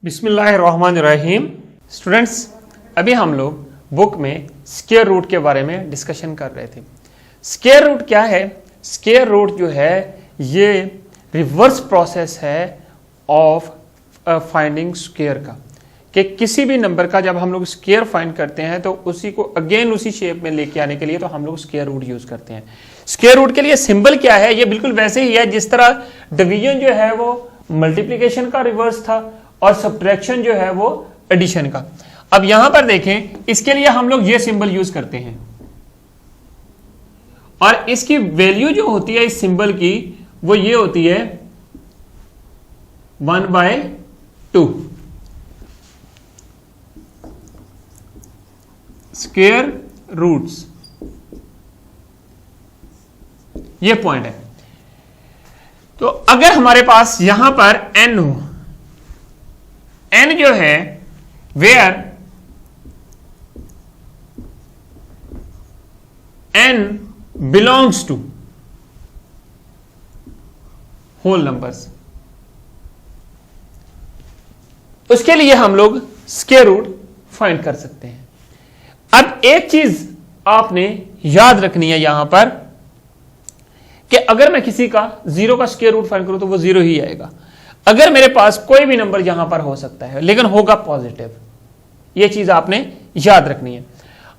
बिस्मिल्लाहिर्रहमानिर्रहीम। स्टूडेंट्स, अभी हम लोग बुक में स्क्वायर रूट के बारे में डिस्कशन कर रहे थे। स्क्वायर रूट क्या है? स्क्वायर रूट जो है ये रिवर्स प्रोसेस है ऑफ फाइंडिंग स्क्वायर का, कि किसी भी नंबर का जब हम लोग स्क्वायर फाइंड करते हैं तो उसी को अगेन उसी शेप में लेके आने के लिए तो हम लोग स्क्वायर रूट यूज करते हैं। स्क्वायर रूट के लिए सिंबल क्या है? ये बिल्कुल वैसे ही है जिस तरह डिवीजन जो है वो मल्टीप्लिकेशन का रिवर्स था और सब्ट्रैक्शन जो है वो एडिशन का। अब यहां पर देखें, इसके लिए हम लोग ये सिंबल यूज करते हैं और इसकी वैल्यू जो होती है इस सिंबल की वो ये होती है 1/2 स्क्वायर रूट्स। ये पॉइंट है। तो अगर हमारे पास यहां पर n हो, n जो है where n belongs to whole numbers, उसके लिए हम लोग स्क्वायर रूट फाइंड कर सकते हैं। अब एक चीज आपने याद रखनी है यहां पर कि अगर मैं किसी का जीरो का स्क्वायर रूट फाइंड करूं तो वो जीरो ही आएगा। अगर मेरे पास कोई भी नंबर यहां पर हो सकता है लेकिन होगा पॉजिटिव, ये चीज आपने याद रखनी है।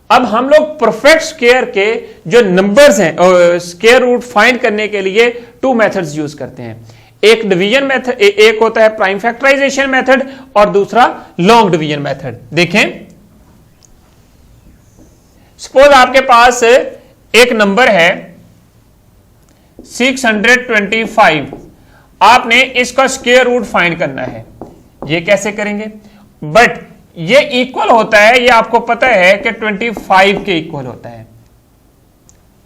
अब हम लोग परफेक्ट स्क्वायर के जो नंबर्स हैं स्क्वायर रूट फाइंड करने के लिए टू मेथड्स यूज करते हैं। एक डिवीजन मेथड, एक होता है प्राइम फैक्टराइजेशन मेथड और दूसरा लॉन्ग डिवीजन मेथड। देखें, सपोज आपके पास एक नंबर है 625, आपने इसका स्क्वायर रूट फाइंड करना है। ये कैसे करेंगे? बट ये इक्वल होता है, ये आपको पता है कि 25 के इक्वल होता है।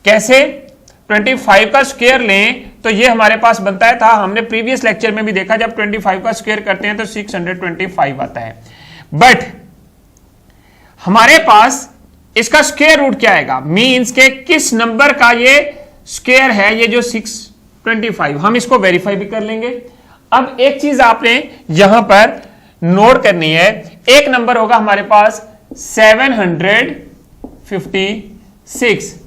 कैसे? 25 का स्क्वायर लें तो ये हमारे पास बनता है था, हमने प्रीवियस लेक्चर में भी देखा, जब 25 का स्क्वायर करते हैं तो 625 आता है। बट हमारे पास इसका स्क्वायर रूट क्या आएगा? मींस के किस नंबर का ये स्क्वायर है, ये जो 625, हम इसको वेरीफाई भी कर लेंगे। अब एक चीज आपने यहां पर नोट करनी है, एक नंबर होगा हमारे पास 756,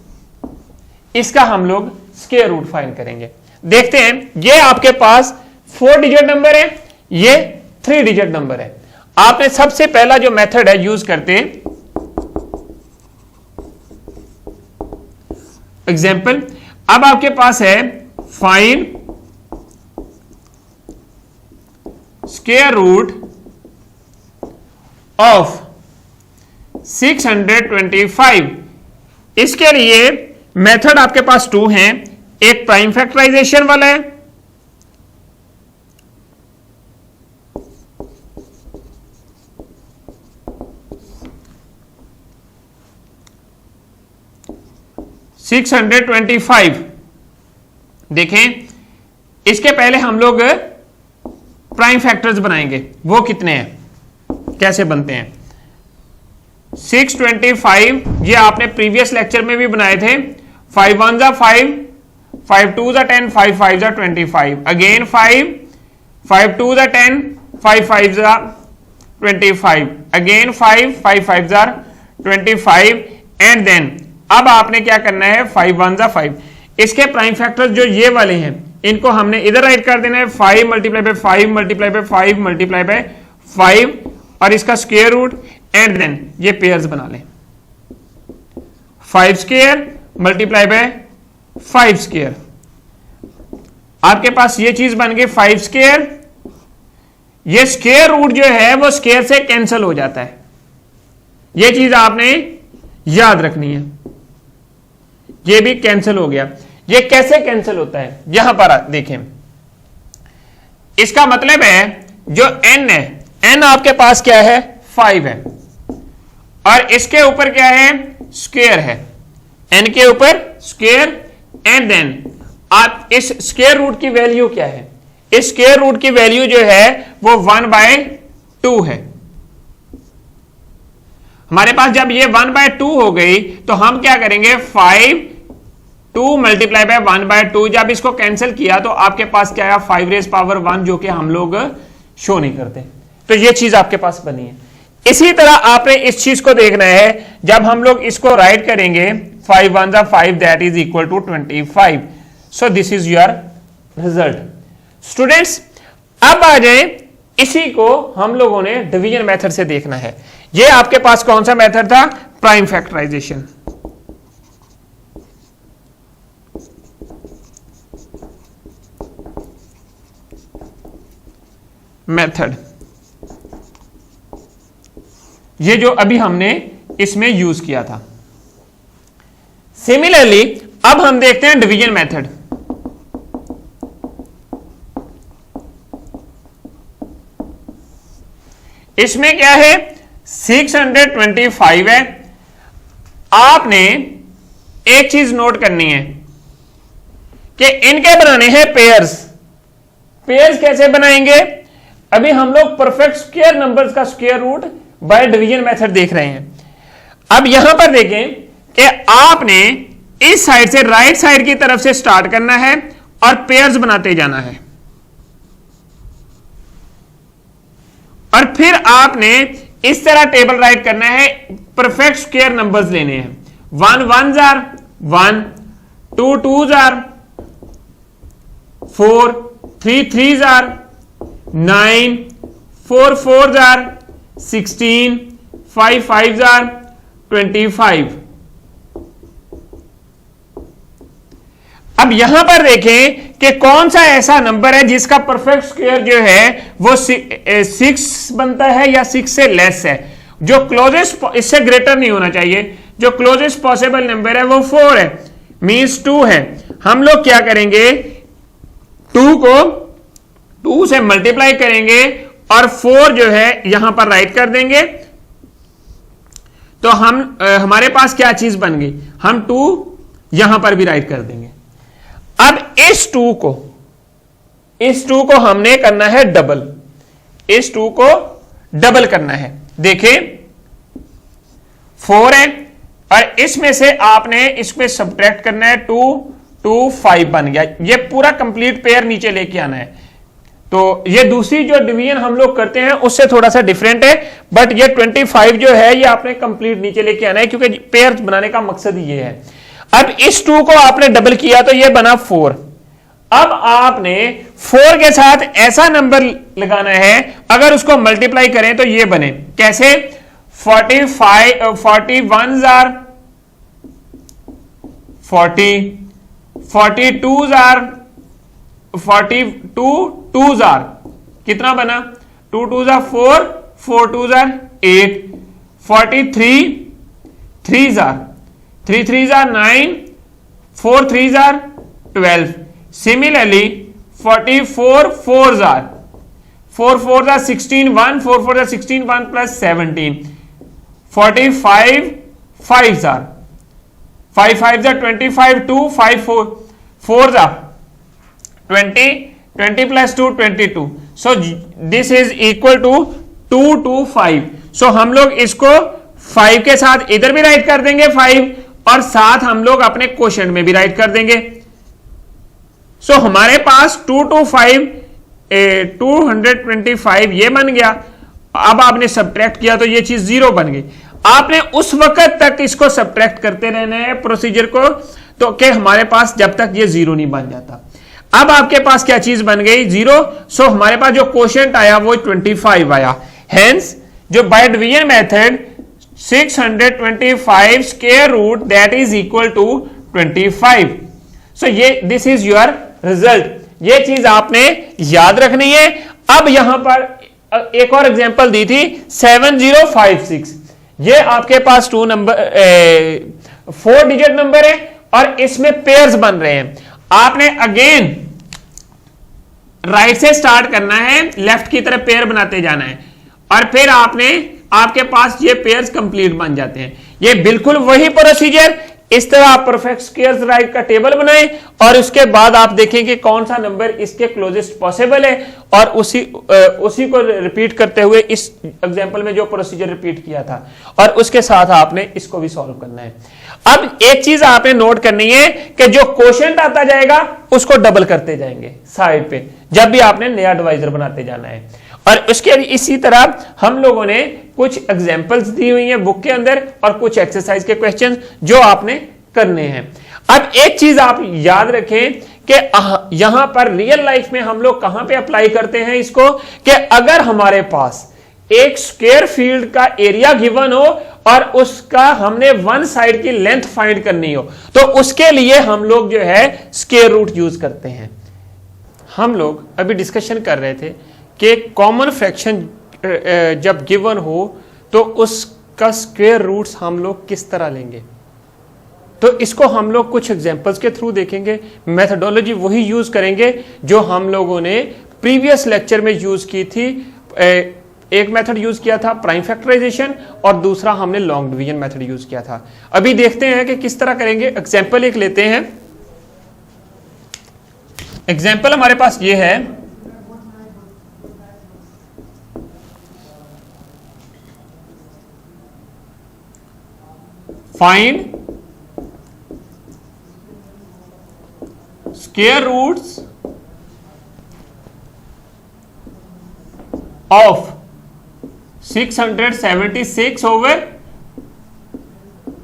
इसका हम लोग स्क्वायर रूट फाइंड करेंगे। देखते हैं, ये आपके पास 4 डिजिट नंबर है, ये 3 डिजिट नंबर है। आपने सबसे पहला जो मेथड है यूज करते हैं एग्जाम्पल। अब आपके पास है फाइंड स्क्वायर रूट ऑफ 625। इसके लिए मेथड आपके पास 2 हैं, एक प्राइम फैक्टराइजेशन वाला है $625। देखें, इसके पहले हम लोग प्राइम फैक्टर्स बनाएंगे। वो कितने हैं, कैसे बनते हैं? 625 ये आपने प्रीवियस लेक्चर में भी बनाए थे। 5 1 जा 5, 5 2 जा 10, 5 5 जा 25, अगेन 5 5 2 जा 10, 5 5 जा 25, अगेन 5 5 5 जा 25 एंड देन अब आपने क्या करना है 5 1 जा 5। इसके प्राइम फैक्टर्स जो ये वाले हैं इनको हमने इधर राइट कर देना है, 5 multiply by 5 multiply by 5 multiply by 5 और इसका स्क्वायर रूट एंड देन ये पेयर्स बना लें। 5 स्क्वायर मल्टीप्लाई बाय 5 स्क्वायर, आपके पास ये चीज बन गई 5 स्क्वायर। ये स्क्वायर रूट जो है वो स्क्वायर से कैंसिल हो जाता है, ये चीज आपने याद रखनी है। ये भी कैंसिल हो गया। ये कैसे कैंसिल होता है? यहां पर देखें, इसका मतलब है जो n है, n आपके पास क्या है 5 है और इसके ऊपर क्या है स्क्वायर है, n के ऊपर स्क्वायर एंड देन आप इस स्क्वायर रूट की वैल्यू क्या है? इस स्क्वायर रूट की वैल्यू जो है वो 1/2 है। हमारे पास जब ये 1/2 हो गई तो हम क्या करेंगे 5 2 मल्टीप्लाई बाय 1/2, जब इसको कैंसिल किया तो आपके पास क्या आया 5 रेज़ पावर 1, जो कि हम लोग शो नहीं करते। तो ये चीज आपके पास बनी है। इसी तरह आपने इस चीज को देखना है, जब हम लोग इसको राइट करेंगे 5 1 5 that is equal to 25। So this is your result. Students अब आ जाए, इसी को हम लोगों ने डिवीजन मेथड से देखना है। ये आपके पास कौन सा मेथड था? Prime factorisation. मेथड, ये जो अभी हमने इसमें यूज किया था। सिमिलरली अब हम देखते हैं डिवीजन मेथड। इसमें क्या है? 625 है। आपने एक चीज नोट करनी है कि इनके बनाने हैं पेयर्स। पेयर्स कैसे बनाएंगे? अभी हम लोग परफेक्ट स्क्वायर नंबर्स का square root by division method देख रहे हैं। अब यहां पर देखें कि आपने इस साइड से राइट साइड की तरफ से स्टार्ट करना है और पेयर्स बनाते जाना है, और फिर आपने इस तरह टेबल राइट करना है, परफेक्ट स्क्वायर नंबर्स लेने हैं। 1 1 jar 1, 2 2 jar 4, 3 3 jar 9, 4 4 jar 16, 5 5 jar 25। अब यहां पर देखें कि कौन सा ऐसा नंबर है जिसका परफेक्ट स्क्वायर जो है वो 6 बनता है या 6 से लेस है। जो क्लोजेस्ट, इससे ग्रेटर नहीं होना चाहिए, जो क्लोजेस्ट पॉसिबल नंबर है वो 4 है, मींस 2 है। हम लोग क्या करेंगे? 2 को 2 से मल्टीप्लाई करेंगे और 4 जो है यहां पर राइट कर देंगे। तो हमारे पास क्या चीज बन गई? हम 2 यहां पर भी राइट कर देंगे। अब इस 2 को हमने करना है डबल, इस 2 को डबल करना है। देखिए 4 है और इसमें से आपने इसमें सब्ट्रैक्ट करना है 2 2 5 बन गया। ये पूरा कंप्लीट पेयर नीचे लेके आना है। तो ये दूसरी जो डिवीजन हम लोग करते हैं उससे थोड़ा सा डिफरेंट है, बट ये 25 जो है ये आपने कंप्लीट नीचे लेके आना है, क्योंकि पेयर बनाने का मकसद ये है। अब इस 2 को आपने डबल किया तो ये बना 4। अब आपने 4 के साथ ऐसा नंबर लगाना है, अगर उसको मल्टीप्लाई करें तो ये बने कैसे? 41 जार 40, 42 जार 42 2 जार कितना बना? 2 2 jar 4, 4 2 jar 8, 43 3 jar 3 3 jar 9, 4 3 jar 12। Similarly 44 4 jar 4 4 jar 16 1, 4 4 jar 16 1 plus 17, 45 5 jar 5 5 jar 25 2, 5 4 jar 20, 20 plus 2 22। so this is equal to 2 to 5। so हम लोग इसको 5 के साथ इधर भी राइट कर देंगे 5, और साथ हम लोग अपने क्वोशंट में भी राइट कर देंगे। so हमारे पास 2 to 5 225 ये बन गया। अब आपने सब्ट्रैक्ट किया तो ये चीज 0 बन गई। आपने उस वक्त तक इसको सब्ट्रैक्ट करते रहना है प्रोसीजर को, तो कि हमारे पास जब तक ये 0 नहीं बन जाता। अब आपके पास क्या चीज बन गई? 0। सो हमारे पास जो क्वोशंट आया वो 25 आया। हेंस जो by division method 625 square root that is equal to 25। So ये दिस इज योर रिजल्ट। ये चीज आपने याद रखनी है। अब यहां पर एक और एग्जांपल दी थी 7056। ये आपके पास 4 डिजिट नंबर है और इसमें पेयर्स बन रहे हैं। आपने अगेन राइट से स्टार्ट करना है, लेफ्ट की तरफ पेयर बनाते जाना है, और फिर आपके पास ये पेयर्स कंप्लीट बन जाते हैं। ये बिल्कुल वही प्रोसीजर, इस तरह आप परफेक्ट स्क्वायर्स राइट का टेबल बनाएं और उसके बाद आप देखें कि कौन सा नंबर इसके क्लोजेस्ट पॉसिबल है, और उसी को रिपीट करते हुए इस एग्जांपल में जो प्रोसीजर रिपीट किया था, और उसके साथ आपने इसको भी सॉल्व करना है। अब एक चीज आपने नोट करनी है कि जो क्वोशंट आता जाएगा उसको डबल करते जाएंगे साइड पे, जब भी आपने नया डिवाइजर बनाते जाना है। और उसके इसी तरह हम लोगों ने कुछ एग्जाम्पल्स दी हुई हैं बुक के अंदर और कुछ एक्सरसाइज के क्वेश्चन जो आपने करने हैं। अब एक चीज आप याद रखें कि यहां पर रियल लाइफ में हम लोग कहां पे अप्लाई करते हैं इसको, कि अगर हमारे पास एक स्क्वायर फील्ड का एरिया गिवन हो और उसका हमने वन साइड की लेंथ फाइंड करनी हो, तो उसके लिए हम लोग जो है स्क्वायर रूट यूज करते हैं। हम लोग अभी डिस्कशन कर रहे थे कि कॉमन फ्रैक्शन जब गिवन हो तो उसका स्क्वायर रूट्स हम लोग किस तरह लेंगे, तो इसको हम लोग कुछ एग्जांपल्स के थ्रू देखेंगे। मेथडोलॉजी वही यूज करेंगे जो हम लोगों ने प्रीवियस लेक्चर में यूज की थी। एक मेथड यूज किया था प्राइम फैक्टराइजेशन और दूसरा हमने लॉन्ग डिवीजन मेथड यूज किया था। अभी देखते हैं कि किस तरह करेंगे। एग्जांपल एक लेते हैं। एग्जांपल हमारे पास ये है, find square roots of 676 over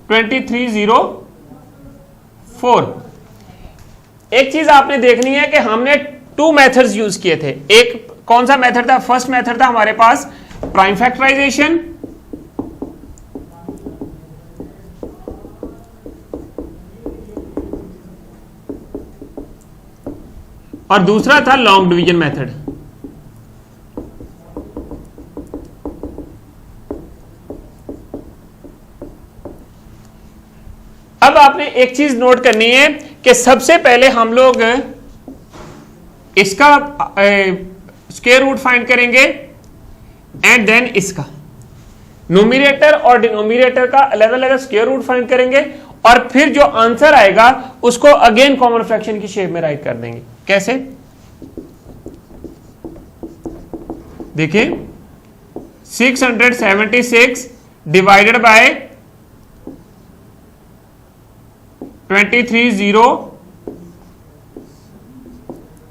2304। एक चीज आपने देखनी है कि हमने टू मेथड्स यूज किए थे। एक कौन सा मेथड था? फर्स्ट मेथड था हमारे पास प्राइम फैक्टराइजेशन, और दूसरा था लॉन्ग डिवीजन मेथड। अब आपने एक चीज नोट करनी है कि सबसे पहले हम लोग इसका स्क्वायर रूट फाइंड करेंगे एंड देन इसका न्यूमरेटर और डिनोमिनेटर का अलग अलग स्क्वायर रूट फाइंड करेंगे और फिर जो आंसर आएगा उसको अगेन कॉमन फ्रैक्शन की शेप में राइट कर देंगे। कैसे? देखिए 676 डिवाइडेड बाय 230,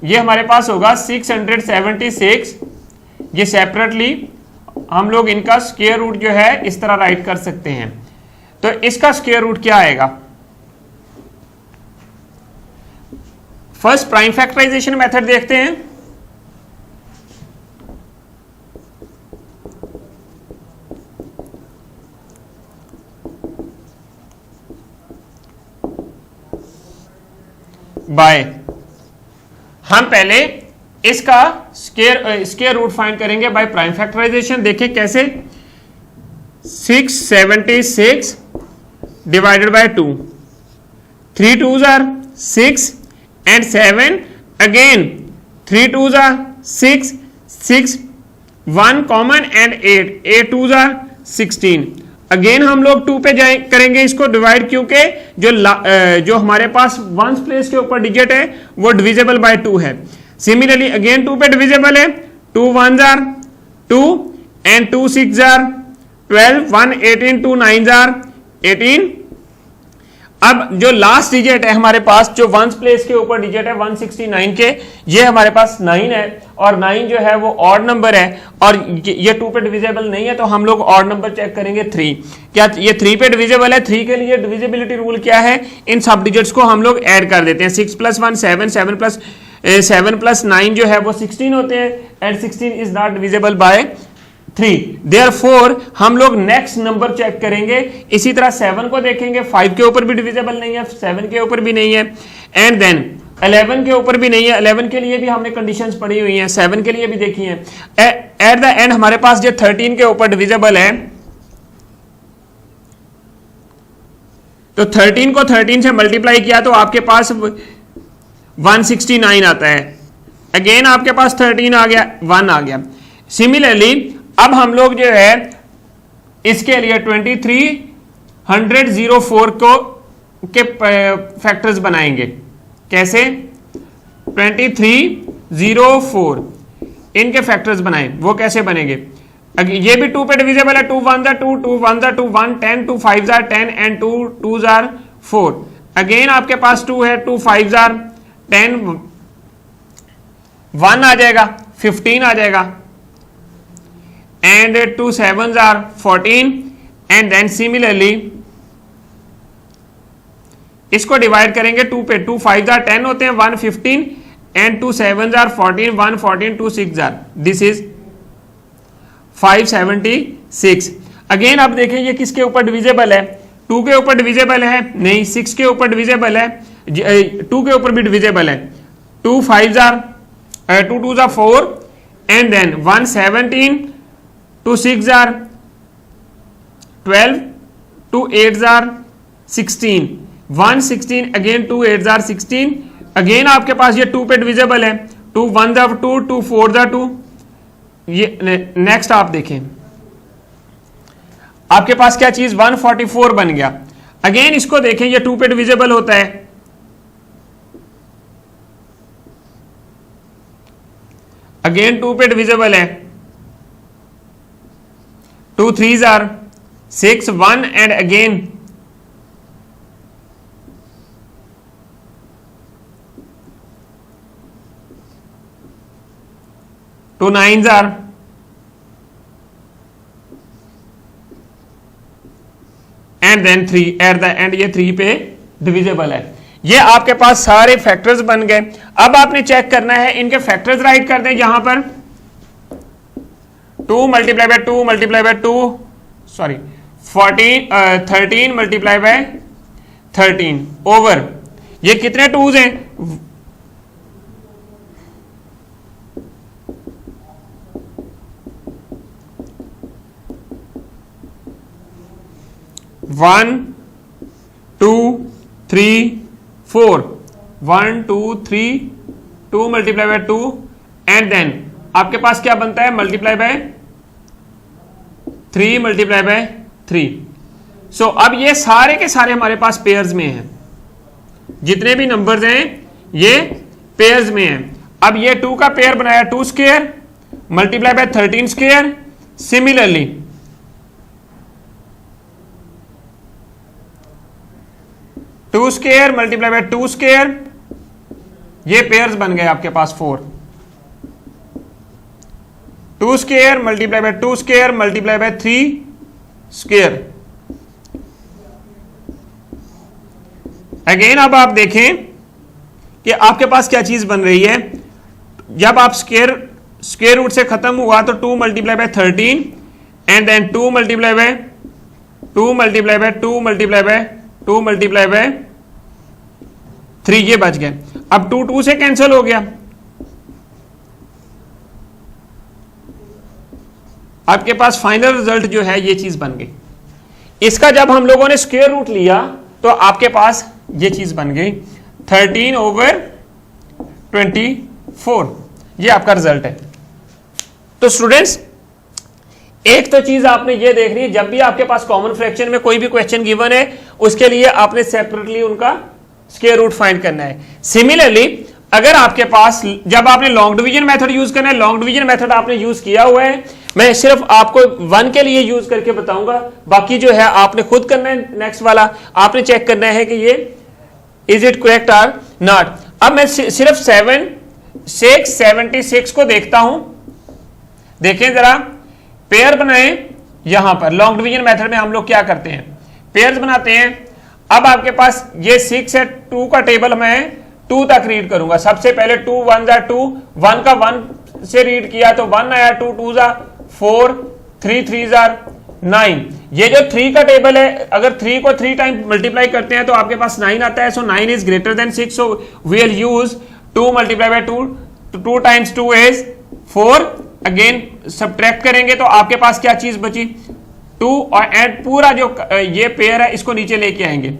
ये हमारे पास होगा 676। ये सेपरेटली हम लोग इनका स्क्वायर रूट जो है इस तरह राइट कर सकते हैं। तो इसका स्क्वायर रूट क्या आएगा? फर्स्ट प्राइम फैक्टराइजेशन मेथड देखते हैं। बाय हम पहले इसका स्क्वायर रूट फाइंड करेंगे बाय प्राइम फैक्टराइजेशन। देखिए कैसे, 676 divided by 2, 3 2s are 6 and 7 again 3 2s are 6, 6 1 common and 8, 8 2s are 16। Again हम लोग 2 पे जाए करेंगे इसको डिवाइड, क्योंकि जो हमारे पास वंस प्लेस के ऊपर डिजिट है वो डिविजिबल बाय 2 है। सिमिलरली अगेन 2 पे डिविजिबल है, 2 1s are 2 and 2 6s are 12, 1 18, 2 9s are 18। अब जो लास्ट डिजिट है हमारे पास, जो वंस प्लेस के ऊपर डिजिट है 169 के, ये हमारे पास 9 है और 9 जो है वो ऑड नंबर है और ये 2 पे डिविजिबल नहीं है, तो हम लोग ऑड नंबर चेक करेंगे 3। क्या ये 3 पे डिविजिबल है? 3 के लिए डिविजिबिलिटी रूल क्या है? इन सब डिजिट्स को हम लोग ऐड कर देते हैं। 6 + 1 7, 7 + 9 जो है वो 16 होते हैं and 16 is not divisible by 3। Therefore हम लोग नेक्स्ट नंबर चेक करेंगे। इसी तरह 7 को देखेंगे, 5 के ऊपर भी डिविजिबल नहीं है, 7 के ऊपर भी नहीं है एंड देन 11 के ऊपर भी नहीं है। 11 के लिए भी हमने कंडीशंस पढ़ी हुई हैं, 7 के लिए भी देखी हैं। एट द एंड हमारे पास जो 13 के ऊपर डिविजिबल है, तो 13 को 13 से मल्टीप्लाई किया तो आपके पास 169 आता है। अगेन आपके पास 13 आ गया, 1 आ गया। सिमिलरली अब हम लोग जो है इसके लिए 2304 को के फैक्टर्स बनाएंगे। कैसे? 2304 इनके फैक्टर्स बनाएं, वो कैसे बनेंगे? ये भी 2 पे डिविजिबल है, 2 1s are 2, 2 1s are 2, 1 10, 2 5s are 10 and 2 2s are 4। Again आपके पास 2 है, 2 5s are 10, 1 आ जाएगा, 15 आ जाएगा, and 2 sevens are 14 and then similarly इसको डिवाइड करेंगे 2 पे, 2 5 are 10 होते हैं, 1 15 and 2 sevens are 14, 1 14, 2 6 are, this is 576। Again आप देखें ये किसके ऊपर डिविजिबल है, 2 के ऊपर डिविजिबल है नहीं, 6 के ऊपर डिविजिबल है, 2 के ऊपर भी डिविजिबल है, 2 5 are 2 2s are 4 and then 1 17, 2 6 are 12, 2 8s are 16, 1 16 again 2 8s are 16, again आपके पास ये 2 पे डिविजिबल है, 2 1s are 2, 2 4s are 2। ये नेक्स्ट आप देखें आपके पास क्या चीज 144 बन गया। अगेन इसको देखें ये 2 पे डिविजिबल होता है, अगेन 2 पे डिविजिबल है, 2 3s are 6 1 and again 2 9s are and then 3 at the end, ये 3 पे डिविजिबल है। ये आपके पास सारे फैक्टर्स बन गए। अब आपने चेक करना है इनके फैक्टर्स राइट कर दें, यहां पर 2 multiply by 2 multiply by 2 sorry 13 multiply by 13 over ये कितने 2s हैं, 1 2 3 4, 1 2 3 2 मल्टीप्लाई बाय 2 एंड देन आपके पास क्या बनता है मल्टीप्लाई बाय 3 मल्टीप्लाई बाय 3। सो अब ये सारे के सारे हमारे पास पेयर्स में हैं, जितने भी नंबर्स हैं ये पेयर्स में हैं। अब ये 2 का पेयर बनाया 2 square multiply by 13 square, similarly 2 square multiply by 2 square, ये पेयर्स बन गए आपके पास 4। 2 square multiply by 2 square multiply by 3 square. Again अब आप देखें कि आपके पास क्या चीज बन रही है, जब आप स्क्वायर रूट से खत्म हुआ तो 2 multiply by 13 and then 2 multiply by 2 multiply by 2 multiply by 2 multiply by 3, ये बच गए। अब 2 2 से कैंसिल हो गया, आपके पास फाइनल रिजल्ट जो है ये चीज बन गई। इसका जब हम लोगों ने स्क्वायर रूट लिया तो आपके पास ये चीज बन गई 13/24, ये आपका रिजल्ट है। तो स्टूडेंट्स एक तो चीज आपने ये देख रही है, जब भी आपके पास कॉमन फ्रैक्शन में कोई भी क्वेश्चन गिवन है उसके लिए आपने सेपरेटली उनका स्क्वायर रूट फाइंड करना है। सिमिलरली अगर आपके पास जब आपने लॉन्ग डिवीजन मेथड यूज करना है, लॉन्ग डिवीजन मेथड आपने यूज किया हुआ है, मैं सिर्फ आपको 1 के लिए यूज करके बताऊंगा, बाकी जो है आपने खुद करना है। नेक्स्ट वाला आपने चेक करना है कि ये is it correct or not. अब मैं सिर्फ 76 को देखता हूं, देखें जरा पेयर बनाए। यहां पर लॉन्ग डिवीजन मेथड में हम लोग क्या करते हैं, पेयर्स बनाते हैं। अब आपके पास ये 6 है, 2 का टेबल मैं 2 तक रीड करूंगा। सबसे पहले 2 1 2, 1 का 1 से रीड किया तो 1 आया, 2 2 4, 3 3 9। ये जो 3 का टेबल है, अगर 3 को 3 टाइम मल्टीप्लाई करते हैं तो आपके पास 9 आता है। So 9 is greater than 6, so we will use 2 multiply by 2, 2 times 2 is 4। Again subtract करेंगे तो आपके पास क्या चीज बची 2, और एंड पूरा जो ये पेयर है इसको नीचे लेके आएंगे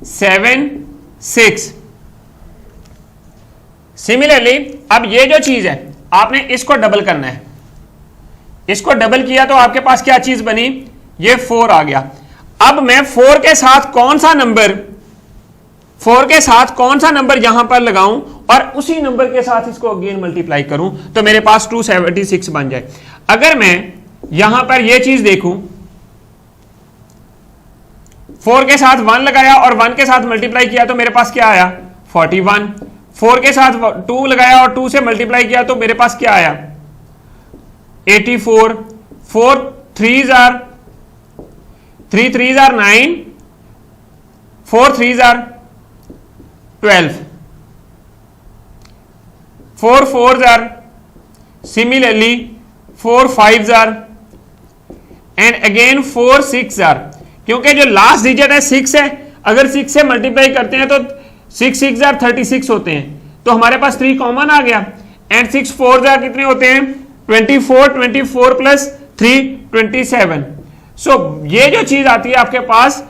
7 6। सिमिलरली अब ये जो चीज है आपने इसको डबल करना है, इसको डबल किया तो आपके पास क्या चीज बनी, ये 4 आ गया। अब मैं 4 के साथ कौन सा नंबर यहां पर लगाऊं और उसी नंबर के साथ इसको अगेन मल्टीप्लाई करूं तो मेरे पास 276 बन जाए। अगर मैं यहां पर यह चीज देखूं, 4 के साथ 1 लगाया और 1 के साथ मल्टीप्लाई किया तो मेरे पास क्या आया 41। 4 के साथ 2 लगाया और 2 से मल्टीप्लाई किया तो मेरे पास क्या आया 84। 4 3s are 3 3s are 9, 4 3s are 12, 4 4s are similarly 4 5s are and again 4 6 are, क्योंकि जो लास्ट डिजिट है 6 है, अगर 6 से मल्टीप्लाई करते हैं तो 6 6 are 36 होते हैं, तो हमारे पास 3 कॉमन आ गया एंड 6 4 are कितने होते हैं 24, 24 प्लस 3 27। सो ये जो चीज आती है आपके पास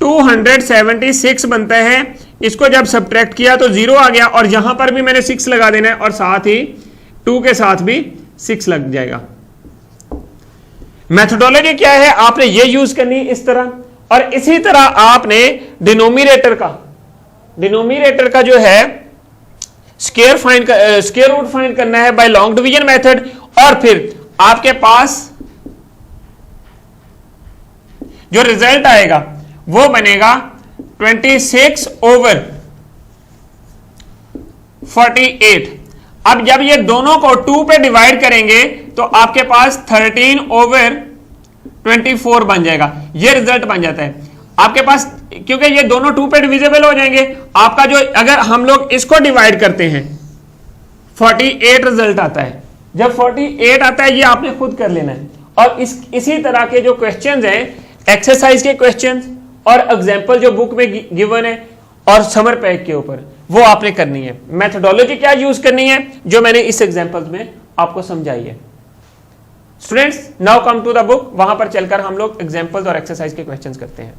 276 बनता है। इसको जब सब्ट्रैक्ट किया तो 0 आ गया और यहां पर भी मैंने 6 लगा देना है और साथ ही 2 के साथ भी 6 लग जाएगा। मेथोडोलॉजी क्या है, आपने ये यूज करनी इस तरह, और इसी तरह आपने डिनोमिनेटर का जो है स्क्वायर रूट फाइंड करना है बाय लॉन्ग डिवीजन मेथड, और फिर आपके पास जो रिजल्ट आएगा वो बनेगा 26/48। अब जब ये दोनों को 2 पे डिवाइड करेंगे तो आपके पास 13/24 बन जाएगा। ये रिजल्ट बन जाता है आपके पास, क्योंकि ये दोनों 2 पे डिविजिबल हो जाएंगे। आपका जो, अगर हम लोग इसको डिवाइड करते हैं 48 रिजल्ट आता है। जब 48 आता है ये आपने खुद कर लेना है। और इसी तरह के जो क्वेश्चंस हैं, एक्सरसाइज के क्वेश्चंस और एग्जांपल जो बुक में गिवन है और समर पैक के ऊपर, वो आपने करनी है। मेथोडोलॉजी क्या यूज करनी है जो मैंने इस एग्जांपल में आपको समझाई है। Students now come to the book, वहां पर चलकर हम लोग एग्जांपल्स और एक्सरसाइज के क्वेश्चंस करते हैं।